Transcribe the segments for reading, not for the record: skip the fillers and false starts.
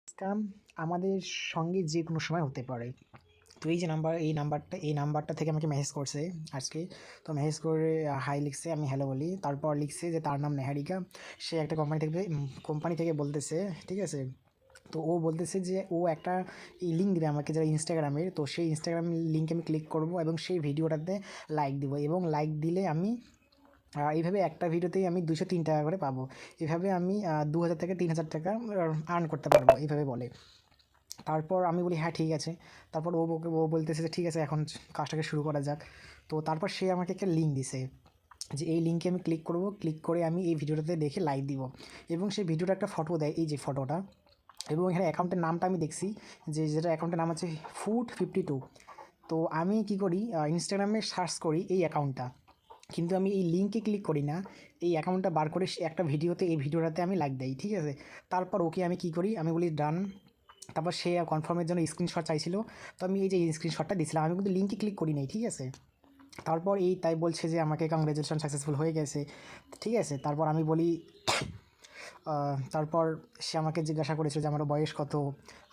Scam আমাদের সঙ্গে যে কোনো সময় হতে পারে। তো এই যে এই নাম্বারটা থেকে আমাকে মেসেজ করছে আজকে। তো মেসেজ করে হাই লিখছে, আমি হ্যালো বলি। তারপর লিখছে যে তার নাম নেহারিকা। সে একটা কোম্পানি থেকে বলতেছে, ঠিক আছে? তো ও বলতেছে যে ও একটা লিঙ্ক দেবে আমাকে, যারা ইনস্টাগ্রামের। তো সেই ইনস্টাগ্রাম লিঙ্কে আমি ক্লিক করব এবং সেই ভিডিওটাতে লাইক দিব, এবং লাইক দিলে আমি এইভাবে একটা ভিডিওতেই আমি 203 টাকা করে পাবো। এভাবে আমি 2000 থেকে 3000 টাকা আর্ন করতে পারবো, এইভাবে বলে। তারপর আমি বলি হ্যাঁ ঠিক আছে। তারপর ও বলতেছে যে ঠিক আছে, এখন কাজটাকে শুরু করা যাক। তো তারপর সে আমাকে একটা লিঙ্ক দিছে, যে এই লিঙ্কে আমি ক্লিক করব, ক্লিক করে আমি এই ভিডিওটাতে দেখে লাইক দিব, এবং সেই ভিডিওটা একটা ফটো দেয়, এই যে ফটোটা। এবং এখানে অ্যাকাউন্টের নামটা আমি দেখছি, যেটা অ্যাকাউন্টের নাম আছে Food52। তো আমি কি করি, ইনস্টাগ্রামে সার্চ করি এই অ্যাকাউন্টটা, কিন্তু আমি এই লিঙ্কে ক্লিক করি না। এই অ্যাকাউন্টটা বার করে একটা ভিডিওতে, এই ভিডিওটাতে আমি লাইক দেই, ঠিক আছে? তারপর ওকে আমি কী করি, আমি বলি ডান। তারপর সে কনফার্মের জন্য স্ক্রিনশট চাইছিল। তো আমি এই যে স্ক্রিনশটটা দিছিলাম, আমি কিন্তু লিঙ্কে ক্লিক করি নাই, ঠিক আছে? তারপর তাই বলছে যে আমাকে কংগ্রেচুলেশন, সাকসেসফুল হয়ে গেছে, ঠিক আছে? তারপর আমি বলি তারপর সে আমাকে জিজ্ঞাসা করেছিল যে আমার বয়স কত।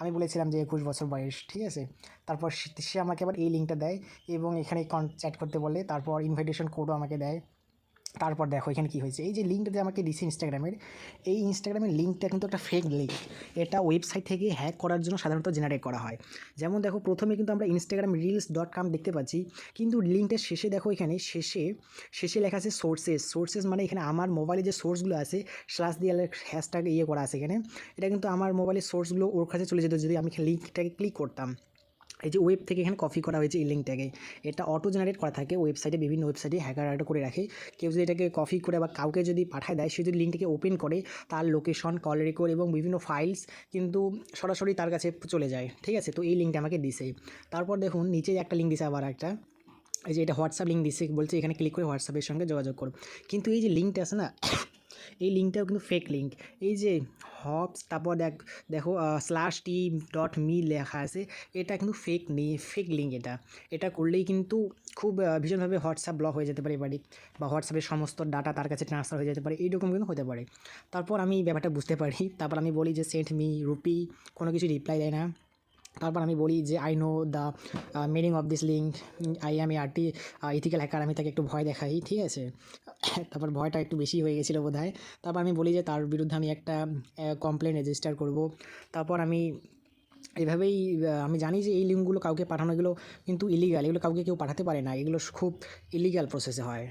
আমি বলেছিলাম যে 21 বছর বয়স, ঠিক আছে? তারপর সে আমাকে আবার এই লিঙ্কটা দেয়, এবং এখানে চ্যাট করতে বলে, তারপর ইনভাইটেশন কোডও আমাকে দেয়। তারপর দেখো এখানে কী হয়েছে, এই যে লিঙ্কটা যে আমাকে দিচ্ছে ইনস্টাগ্রামের, এই ইনস্টাগ্রামের লিঙ্কটা কিন্তু একটা ফেক লিঙ্ক। এটা ওয়েবসাইট থেকে হ্যাক করার জন্য সাধারণত জেনারেট করা হয়। যেমন দেখো, প্রথমে কিন্তু আমরা instagram.reels.com দেখতে পাচ্ছি, কিন্তু লিঙ্কটার শেষে দেখো, এখানে শেষে লেখা আছে সোর্সেস। মানে এখানে আমার মোবাইলে যে সোর্সগুলো আছে, স্ল্যাশ দিয়ে হ্যাশট্যাগ করা আছে এখানে। এটা কিন্তু আমার মোবাইলের সোর্সগুলো ওর কাছে চলে যেত যদি আমি লিঙ্কটাকে ক্লিক করতাম। এই যে ওয়েব থেকে এখানে কপি করা হয়েছে এই লিঙ্কটাকে। এটা অটো জেনারেট করা থাকে ওয়েবসাইটে, বিভিন্ন ওয়েবসাইটে হ্যাকাররা করে রাখে। কেউ যদি এটাকে কপি করে বা কাউকে যদি পাঠায় দেয়, সে যদি লিঙ্কটাকে ওপেন করে, তার লোকেশন, কল রেকর্ড এবং বিভিন্ন ফাইলস কিন্তু সরাসরি তার কাছে চলে যায়, ঠিক আছে? তো এই লিঙ্কটা আমাকে দিছে। তারপর দেখুন নিচে একটা লিঙ্ক দিছে আবার একটা, এই যে এটা হোয়াটসঅ্যাপ লিঙ্ক দিচ্ছে, বলছে এখানে ক্লিক করে হোয়াটসঅ্যাপের সঙ্গে যোগাযোগ করো। কিন্তু এই যে লিঙ্কটা আছে না, এই লিঙ্কটাও কিন্তু ফেক লিঙ্ক। এই যে হপস, তারপর দেখো /t.me লেখা আছে, এটা কিন্তু ফেক লিঙ্ক। এটা করলেই কিন্তু খুব ভীষণভাবে হোয়াটসঅ্যাপ ব্লক হয়ে যেতে পারে বাড়ি, বা হোয়াটসঅ্যাপের সমস্ত ডাটা তার কাছে ট্রান্সফার হয়ে যেতে পারে, এইরকম কিন্তু হতে পারে। তারপর আমি ব্যাপারটা বুঝতে পারি, তারপর আমি বলি যে সেন্ড মি রুপি, কোনো কিছু রিপ্লাই দেয় না। তারপর আমি বলি যে I know the meaning of this link, I am ethical hacker, আমি তাকে একটু ভয় দেখাই, ঠিক আছে? তারপর ভয়টা একটু বেশি হয়ে গেছিলো বোধহয়। তারপর আমি বলি যে তার বিরুদ্ধে আমি একটা কমপ্লেন রেজিস্টার করব। তারপর আমি এভাবেই আমি জানি যে এই লিঙ্কগুলো কাউকে পাঠানো, এগুলো কিন্তু ইলিগাল, এগুলো কাউকে কেউ পাঠাতে পারে না, এগুলো খুব ইলিগাল প্রসেসে হয়।